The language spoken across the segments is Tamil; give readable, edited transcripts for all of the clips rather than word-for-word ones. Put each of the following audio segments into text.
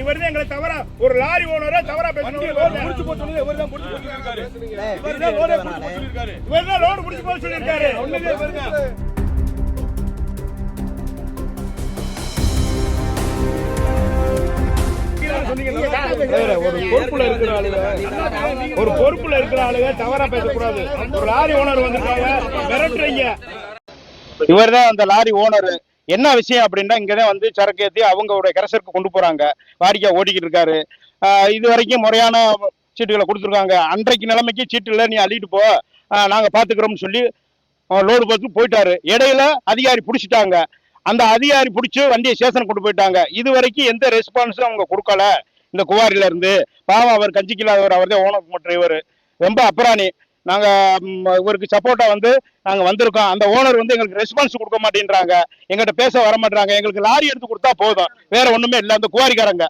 இவர் எங்களை தவறா ஒரு லாரி ஓனரா தவறா பேசுறாரு. முடிச்சு போக சொன்னது இவர் தான் முடிச்சு போயிருக்காரு. இவர் தான் லோடு முடிச்சு போக சொல்லிருக்காரு. ஒண்ணுமே பாருங்க. ஒரு பொறுப்புல இருக்கிற ஆளுங்க தவறா பேசக்கூடாது. ஒரு லாரி ஓனர் வந்திருக்காங்க மிரட்டுறீங்க. இவர் தான் அந்த லாரி ஓனர். என்ன விஷயம் அப்படின்னா இங்கதான் வந்து சரக்கு ஏற்றி அவங்களுடைய கரசருக்கு கொண்டு போறாங்க. வாடிக்கை ஓட்டிக்கிட்டு இருக்காரு. இது வரைக்கும் முறையான சீட்டுகளை கொடுத்துருக்காங்க. அன்றைக்கு நிலைமைக்கு சீட்டு இல்லை, நீ அள்ளிட்டு போ, நாங்க பாத்துக்கிறோம்னு சொல்லி லோடு பார்த்து போயிட்டாரு. இடையில அதிகாரி பிடிச்சிட்டாங்க. அந்த அதிகாரி பிடிச்சி வண்டியை ஸ்டேஷன் கொண்டு போயிட்டாங்க. இது வரைக்கும் எந்த ரெஸ்பான்ஸும் அவங்க கொடுக்கல. இந்த குவாரில இருந்து பாவம், அவர் கஞ்சிக்கு இல்லாதவர், அவர் தான் ஓனர் டிரைவர், ரொம்ப அப்புறாணி. நாங்க இவருக்கு சப்போர்ட்டா வந்து நாங்க வந்திருக்கோம். அந்த ஓனர் வந்து எங்களுக்கு ரெஸ்பான்ஸ் கொடுக்க மாட்டேன்றாங்க, எங்கிட்ட பேச வர மாட்டாங்க. எங்களுக்கு லாரி எடுத்து கொடுத்தா போதும், வேற ஒண்ணுமே இல்ல. அந்த குவாரிக்காரங்க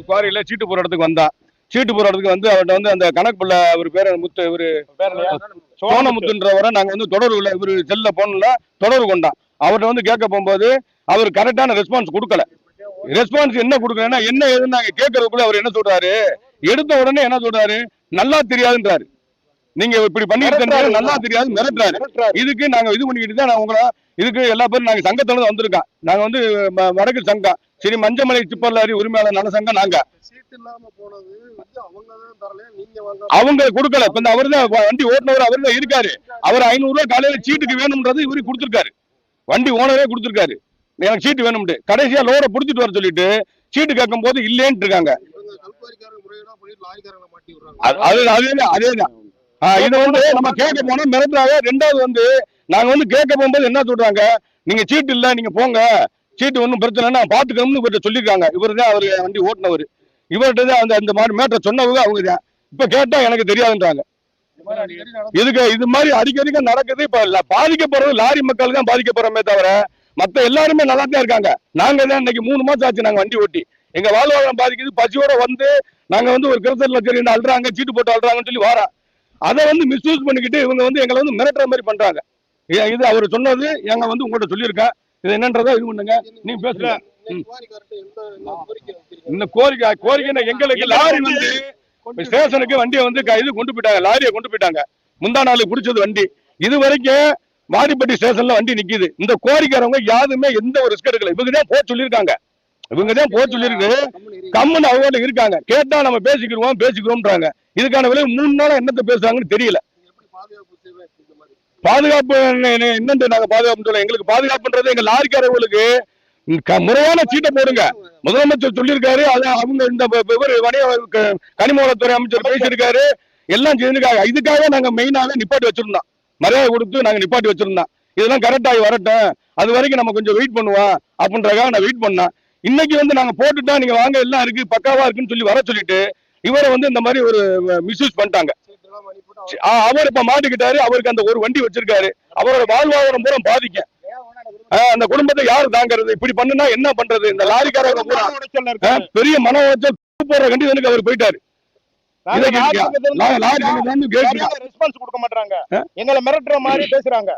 குவாரியில சீட்டு போற இடத்துக்கு வந்தா, சீட்டு போற இடத்துக்கு வந்து அவர்கிட்ட வந்து அந்த கணக்கு பிள்ளை, அவர் பேர் முத்து, இவரு சோனமுத்துன்றவரை நாங்க வந்து தொடர்புல இவரு செல்ல போனல தொடர்பு கொண்டான். அவர்கிட்ட வந்து கேட்க போகும்போது அவர் கரெக்டான ரெஸ்பான்ஸ் கொடுக்கல. ரெஸ்பான்ஸ் என்ன கொடுக்கலன்னா என்ன ஏதுன்னு நாங்க கேட்கறதுக்குள்ள அவர் என்ன சொல்றாரு, எடுத்த உடனே என்ன சொல்றாரு, நல்லா தெரியாதுன்றாரு. நீங்க இப்படி பண்ணிட்டு நல்லா தெரியாது மிரட்டுறாரு. இதுக்கு நாங்க இது பண்ணிக்கிட்டு தான் நான் உங்களை இதுக்கு எல்லா பேரும் நாங்க சங்கத்துல வந்திருக்கோம். நாங்க வந்து வடக்கு சங்கம், சரி மஞ்சமலை சிப்பர் லாரி உரிமையாளர் நல சங்கம். நாங்க அவங்க கொடுக்கல. இப்ப இந்த அவரு தான் வண்டி ஓட்டுனவர், அவர் தான் இருக்காரு. அவர் 500 ரூபாய் காலையில சீட்டுக்கு வேணும்ன்றது இவரு கொடுத்திருக்காரு. வண்டி ஓனரே கொடுத்திருக்காரு, எனக்கு சீட்டு வேணும்ட்டு. கடைசியா லோட புடிச்சிட்டு வர சொல்லிட்டு சீட்டு கேட்கும் போது இல்லேன்னு இருக்காங்க. அதேதான் இதை வந்து நம்ம கேட்க போனா மிரட்டுறாங்க. ரெண்டாவது வந்து நாங்க வந்து கேட்க போகும்போது என்ன சொல்றாங்க, நீங்க சீட்டு இல்ல, நீங்க போங்க, சீட்டு ஒன்றும் பிரச்சனை நான் பாத்துக்கணும்னு இவர்கிட்ட சொல்லியிருக்காங்க. இவர் தான் அவரு வண்டி ஓட்டுனவர். இவர்கிட்ட தான் அந்த மாதிரி மேட்டரை சொன்னவங்க அவங்க தான். இப்ப கேட்டா எனக்கு தெரியாதுன்றாங்க. இதுக்கு இது மாதிரி அடிக்கடிக்க நடக்குது. இப்ப பாதிக்கப்படுறது லாரி மக்கள் தான் பாதிக்கப்படுறமே தவிர மத்த எல்லாருமே நல்லா தான் இருக்காங்க. நாங்க தான் இன்னைக்கு 3 மாசம் ஆச்சு நாங்க வண்டி ஓட்டி. எங்க வாழ்வாதாரம் பாதிக்குது. பசியோட வந்து நாங்க வந்து ஒரு கிரசர்ல சரி அல்றாங்க, சீட்டு போட்டு அல்றாங்கன்னு சொல்லி வாரா. அதை வந்து மிஸ்யூஸ் பண்ணிக்கிட்டு இவங்க வந்து எங்களை வந்து மிரட்டுற மாதிரி பண்றாங்க. இது அவர் சொன்னது எங்க வந்து உங்கள்கிட்ட சொல்லியிருக்கேன். இது என்னன்றதா இது பண்ணுங்க, நீங்க பேசுங்க. இந்த கோரிக்கை எங்களுக்கு லாரி வந்து ஸ்டேஷனுக்கு வண்டியை வந்து இது கொண்டு போயிட்டாங்க, லாரியை கொண்டு போயிட்டாங்க. முந்தா நாள் பிடிச்சது வண்டி. இது வரைக்கும் வாடிப்பட்டி ஸ்டேஷன்ல வண்டி நிக்குது. இந்த கோரிக்கைறவங்க யாருமே எந்த ஒரு ரிஸ்க் எடுக்கல. இவங்கதான் போக சொல்லியிருக்காங்க. இவங்கதான் போக சொல்லியிருக்கு. கம்முன்னு அவங்க இருக்காங்க. கேட்டா நம்ம பேசிக்கிறோம்ன்றாங்க. இதுக்கான விலை 3 நாளா என்னத்தை பேசுறாங்கன்னு தெரியல. பாதுகாப்பு என்னன்னு நாங்க பாதுகாப்பு சொல்ல, எங்களுக்கு பாதுகாப்புன்றது எங்க லாரிக்காரர்களுக்கு முறையான சீட்டை போடுங்க. முதலமைச்சர் சொல்லியிருக்காரு. அவங்க இந்த கனிமவளத்துறை அமைச்சர் பேசியிருக்காரு, எல்லாம் செய்திருக்காங்க. இதுக்காக நாங்க மெயினாவே நிப்பாட்டி வச்சிருந்தோம், மரியாதை கொடுத்து நாங்க நிப்பாட்டி வச்சிருந்தோம். இதெல்லாம் கரெக்டாகி வரட்டும், அது வரைக்கும் நம்ம கொஞ்சம் வெயிட் பண்ணுவோம் அப்படின்றக்காக நான் வெயிட் பண்ணேன். இன்னைக்கு வந்து நாங்க போட்டுட்டா நீங்க வாங்க, எல்லாம் இருக்கு, பக்காவா இருக்குன்னு சொல்லி வர சொல்லிட்டு இவரை வந்து இந்த மாதிரி ஒரு மிஸ்யூஸ் பண்ணிட்டாங்க. அவர் இப்ப மாட்டிக்கிட்டாரு. அவருக்கு அந்த ஒரு வண்டி வச்சிருக்காரு. அவரோட வாழ்வாதாரம் பூரா பாதிக்க. அந்த குடும்பத்தை யாரு தாங்கிறது? இப்படி பண்ணுனா என்ன பண்றது? இந்த லாரிக்காரங்க பெரிய மன உளைச்சல் போற கண்டிஷனுக்கு அவர் போயிட்டாரு. ரெஸ்பான்ஸ் கொடுக்க மாட்டாங்க, எங்களை மிரட்டுற மாதிரி பேசுறாங்க.